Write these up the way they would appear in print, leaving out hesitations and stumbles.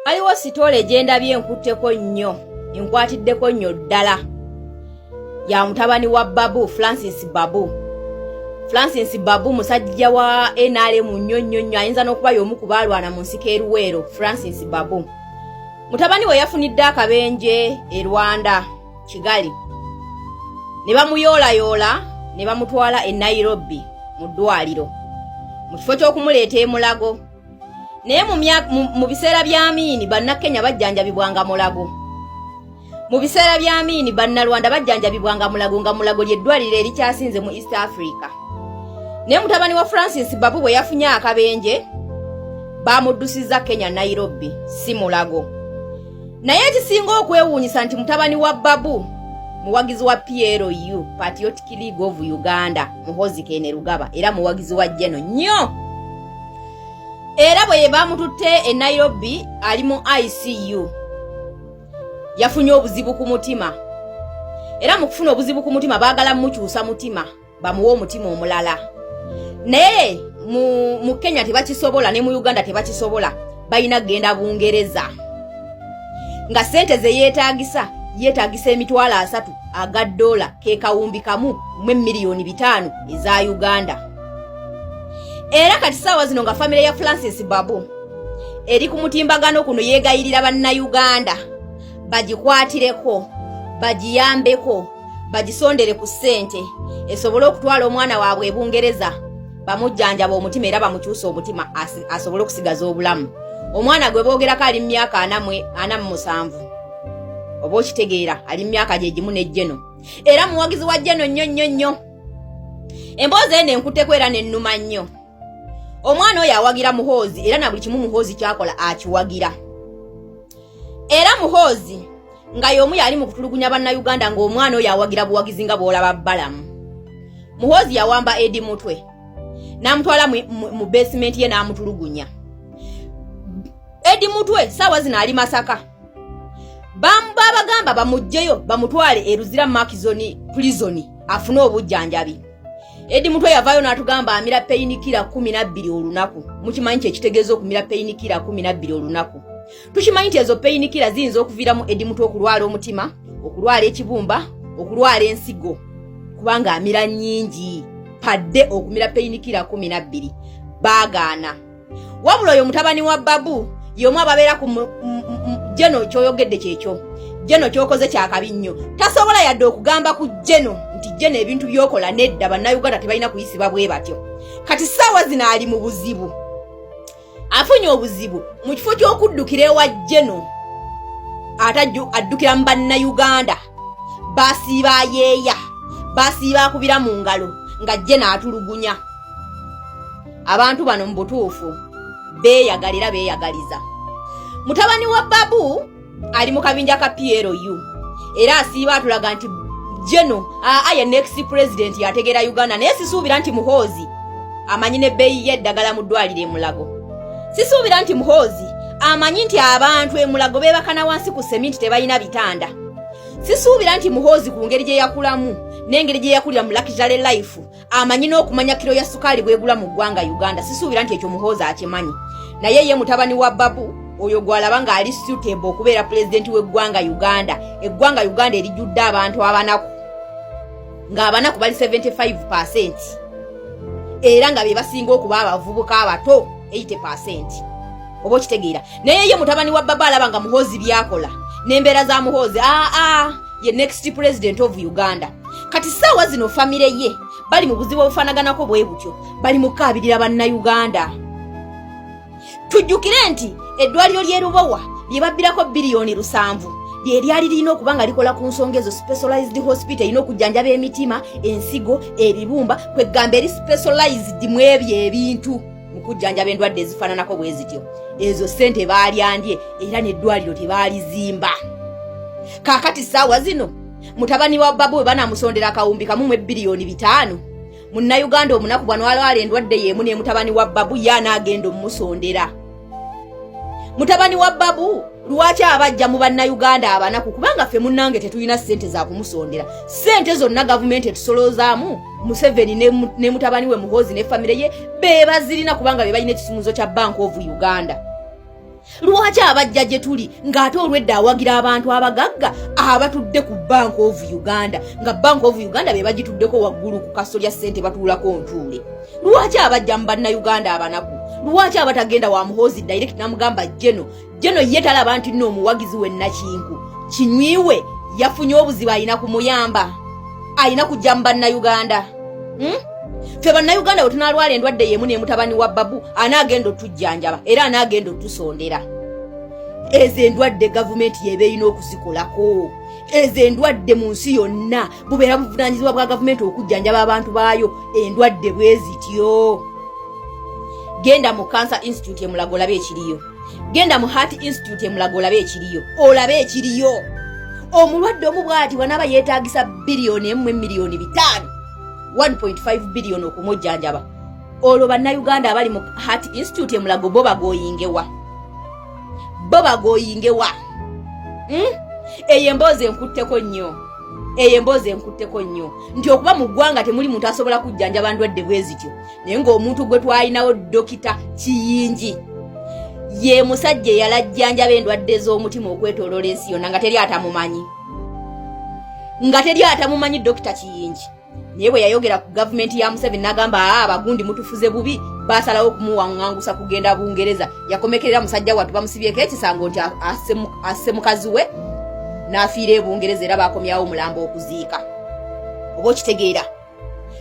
Aliwo sitole gyendabye enkutteko nnyo, enkwatiddeko nnyo ddala. Ya mutabani wa Babu, Francis Babu. Francis Babu musajja wa NRM nnyo ayinza n'okuba y'omu ku baalwana mu nsiko e Luweero, Francis Babu. Mutabani we yafunidde akabenje e Rwanda, Kigali. Ne bamuyoolayoola, ne bamutwala e Nairobi mu ddwaliro. Mu kifo ky'okumuleeta e Mulago. Naye mu biseera bya Amini bannakenya bajjanjabibwanga Mulago. Mu biseera bya Amini bannalwanda bajjanjabibwanga Mulago nga Mulago ly'eddwaliro erikyasinze mu East Africa. Naye mutabani wa Francis Babu bwe yafunye akabenje baamuddusizza Kenya Nairobi, si Mulago. Naye ekisinga okwewuunyisa nti mutabani wa Babu muwagizi wa PLU, Patriotic League of Uganda, Muhoozi Kainerugaba, era muwagizi wa Jeno nnyo. Era bwe baamututte e Nairobi ali mu ICU. Yafunye obuzibu ku mutima. Era mu kufuna obuzibu ku mutima baagala mukyusa mutima, bamuwa omutima omulala. Naye mu Kenya tebakisobola ne mu Uganda tebakisobola, balina kugenda Bungereza. Nga sente ze yeetaagisa emitwalo 3 aga dola ke kawumbi kamu mu miliyoni 5 eza Uganda. Era kati saawa zino nga famile ya Francis Babu eri ku mutimbagano kuno yeegayirira bannayuganda bagikwatireko, bagiyambeko, bagisondere ku ssente esobole okutwala omwana waabwe e Bungereza bamujjanjaba omutima era bamukyusa omutima asobole okusigaza obulamu. Omwana gwe boogerako ali mu myaka 47. Oba okitegeera ali mu myaka gye gimu n'ejjeno. Era muwagizi wa Jeno nnyo. Emboozi eno enkutteko era n'ennuma nnyo. Omwana oyo awagira Muhoozi era na buli kimu Muhoozi kyakola akiwagira. Era Muhoozi nga y'omu yali mu kutulugunya bannayuganda ng'omwana oyo awagira buwagizi nga bw'olaba Balamu. Muhoozi yawamba Edi Mutwe n'amutwala mu basement ye n'amutulugunya. Edi Mutwe saawa zino ali Masaka. Babagamba bamugjeyo bamutwale e Luzira Makizoni prison afune obujjanjabi. Edi Mutwe yavaayo n'atugamba amira painkiller 12 olunaku. Mukimanyi kye kitegeeza okumira painkiller 12 olunaku. Tukimanyi nti ezo painkiller ziyinza okuviiramu Edi Mutwe okulwala omutima, okulwala ekibumba, okulwala ensigo, kubanga amira nnyingi padde okumira painkiller 12. Baagaana. Wabula oyo mutabani wa Babu y'omu ababeera ku Jeno kyoyogedde kyekyo. Jeno kyokoze kyakabi nnyo. Tasobola yadde okugamba ku Jeno nti Jeno ebintu byokola nedda bannayuganda tebalina kuyisibwa bwe batyo. Kati saawa zino ali mu buzibu. Afunye obuzibu mu kifo ky'okuddukira ewa Jeno addukira mu bannayuganda. Basiiba yeeya, basiiba akubira mu ngalo nga Jeno atulugunya. Abantu bano mu butuufu beeyagalira beeyagaliza. Mutabani wa Babu ali mu kabinja ka PLU era asiiba atulaga nti Jeno aye next president yategeera Uganda, naye sisuubira nti Muhoozi amanyi n'ebbeeyi y'eddagala mu ddwaliro e Mulago. Sisuubira nti Muhoozi amanyi nti abantu e Mulago beebakana wansi ku seminti tebalina bitanda. Sisuubira nti Muhoozi ku ngeri gye yakulamu n'engeri gye yakulira mu luxury life amanyi n'okumanya kiro ya sukaali bwegula mu ggwanga Uganda. Sisuubira nti ekyo Muhoozi akimanyi. Naye ye mutabani wa Babu oyo gwalaba nga ali suitable okubeera pulezidenti w'eggwanga Uganda. Eggwanga Uganda erijjudde abantu abanaku, ng'abanaku bali 75% era nga be basinga okuba abavubuka abato 80%. Oba okitegeera. Naye ye mutabani wa Babu alaba nga Muhoozi byakola n'embeera za Muhoozi ye next president of Uganda. Kati saawa zino famire ye bali mu buzibu obufaanaganako bwe butyo, bali mu kkaabirira bannayuganda. Tujjukire nti eddwaliro ly'e Lubowa lye babbirako biliyoni 7 lye lyali lirina okuba nga likola ku nsonga ezo. Specialized hospital erina okujjanjaba emitima, ensigo, ebibumba, kwegamba eri specialized mu ebyo ebintu mu kujjanjaba endwadde ezifaananako bwe zityo. Ezo ssente baalyandye era n'eddwaliro tebaalizimba. Kaakati saawa zino mutabani wa Babu we banaamusondera akawumbi kamu mu biliyoni 5, munnayuganda omunaku bwano alwala endwadde y'emu ne mutabani wa Babu ye anaagenda omumusondera. Mutabani wa Babu lwaki abajja mu bannayuganda abanaku? Kubanga ffe munnange tetulina ssente za kumusondera. Ssente zonna gavumenti etusolozaamu Museveni ne mutabani we Muhoozi ne famire ye be bazirina kubanga be balina ekisumuzo kya Bank of Uganda. Lwaki abajja gye tuli ng'ate olwedda awagira abantu abagagga abatudde ku Bank of Uganda nga Bank of Uganda be bagituddeko waggulu ku kasolya ssente batuulako ntuule. Lwaki abajja mu bannayuganda abanaku? Lwaki abatagenda wa Muhoozi direct namugamba Jeno ye talaba nti nno omuwagizi we Nakinku Kinywiwe yafunye obuzibu alina kumuyamba, alina kujja mu bannayuganda. Ffe bannayuganda bwe tunalwala endwadde yemu ne mutabani wa Babu anaagenda otujjanjaba era anaagenda otusondera. Ezo endwadde gavumenti yeba erina okuzikolako. Ezo endwadde mu nsi yonna bubeera buvunaanyizibwa bwa gavumenti okujjanjaba abantu baayo. Endwadde bwe zityo. Genda mu Cancer Institute Mulago olabe ekiriyo. Genda mu Heart Institute Mulago olabe ekiriyo. Olabe ekiriyo. Omulwadde omu bw'ati bw'anaaba yeetaagisa biliyoni emu emiliyoni 5 1.5 billion okumujjanjaba. Olwo bannayuganda abali mu Heart Institute Mulago bo bagoyingewa. Eyo emboozi enkutteko nnyo. Nti okuba mu ggwanga temuli muntu asobola kujjanjaba ndwadde bwe zityo. Naye ng'omuntu gwe twalinawo Dokita Kiyingi ye musajja eyalajjanjaba endwadde z'omutima okwetooloola ensi yonna nga teri atamumanyi Dokita Kiyingi. Naye bwe yayogera ku gavumenti ya Museveni n'agamba abagundi mutufuze bubi basalawo okumuwaŋŋangusa kugenda Bungereza. Yakomekerera musajja wattu bamusibyeko ekisango nti asse mukazi we n'afiira e Bungereza era baakomyawo omulambo okuziika. Oba okitegeera?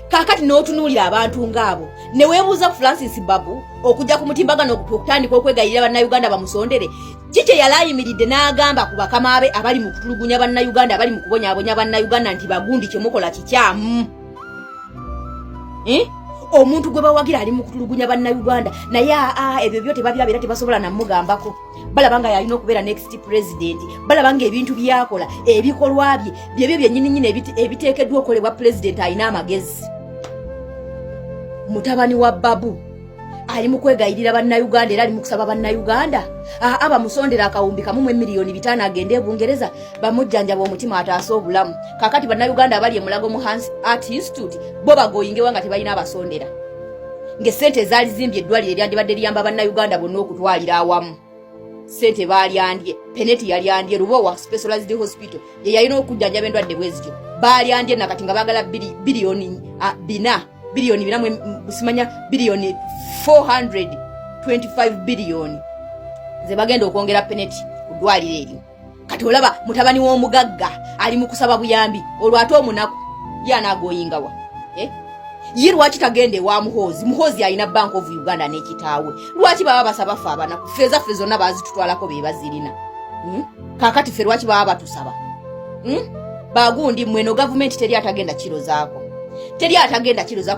Kaakati n'otunuulira abantu ng'abo ne weebuuza ku Francis Babu okujja ku mutimbagano okutandika okwegayirira bannayuganda bamusondere. Kiki yalayimiridde n'agamba ku bakama be abali mu kutulugunya bannayuganda abali mu kubonyaabonya bannayuganda nti bagundi kye mukola kikyamu. Omuntu gwe bawagira ali mu kutulugunya bannayuganda naye ebyo byo tebabiraba era tebasobola namugambako. Balaba nga yalina okubeera next president. Balaba nga ebintu byakola ebikolwa bye byebyo byennyini ebiteekeddwa okolebwa president alina amagezi. Mutabani wa Babu ali mu kwegayirira bannayuganda era ali mu kusaba bannayuganda bamusondera akawumbi kamu mu emiliyoni 5 agende e Bungereza bamujjanjaba omutima ataasa obulamu. Kakati bannayuganda abali e Mulago mu Heart Institute bo bagoyingewa nga tebalina abasondera. Ng'essente zaali zimbye eddwaliro eryandibadde liyamba bannayuganda bonna okutwalira awamu. Sente baalyandye, Peneti yalyandye, Lubowa Specialized Hospital ye yalina okujjanjaba endwadde bwe zityo baalyandye nakati nga baagala biliyoni 4 simanya biliyoni 425 biliyoni ze bagenda okwongera Peneti ku ddwaliro eryo. Kati olaba mutabani w'omugagga ali mu kusaba buyambi olwo ate omunaku ye anaagoyingawa. Ye lwaki tagende wa Muhoozi alina Bank of Uganda n'ekitaawe? Lwaki baba basaba ffe abanaku? Ffe zonna bazitutwalako be bazirina. Kaakati ffe lwaki baba batusaba? Bagundi mweno gavumenti teri atagenda kiro zaako.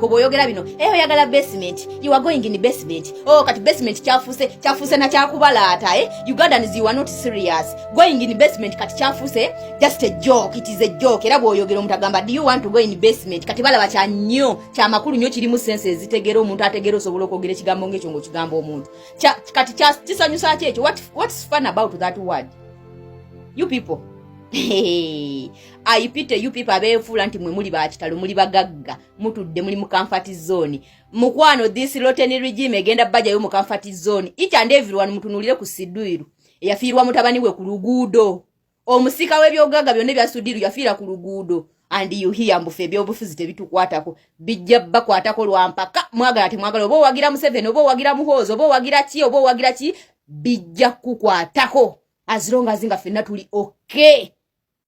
Bw'oyogera bino oyagala basement, you are going in basement. Kati basement kyafuuse na kyakubalaata. Ugandans you are not serious. Going in basement kati kyafuuse just a joke. It is a joke. Era bw'oyogera omuntu agamba do you want to go in basement? Kati balaba kya nnyo kya makulu nnyo kirimu sense ezitegeera omuntu ategeera osobola okwogera ekigambo ng'ekyo ng'okigamba omuntu. Kati kisanyusa ki ekyo? What's fun about that word? You people. Ayipite you people abeefuula nti mwe muli bakitalo muli bagagga mutudde muli mu comfort zone. Mukwano this rotten regime egenda bajjayo mu comfort zone. Each and everyone mutunulire ku Siduiru eyafiirwa mutabani we ku luguudo. Omusika w'ebyogagga byonna bya Sudiru yafiira ku luguudo. And you hear mbufe ebyobufuzi tebitukwatako bijja bakwatako lwampaka mwagala temwagala oba owagira Museveni oba owagira Muhoozi oba owagira ki bijja kukwatako as long as nga ffenna tuli okay.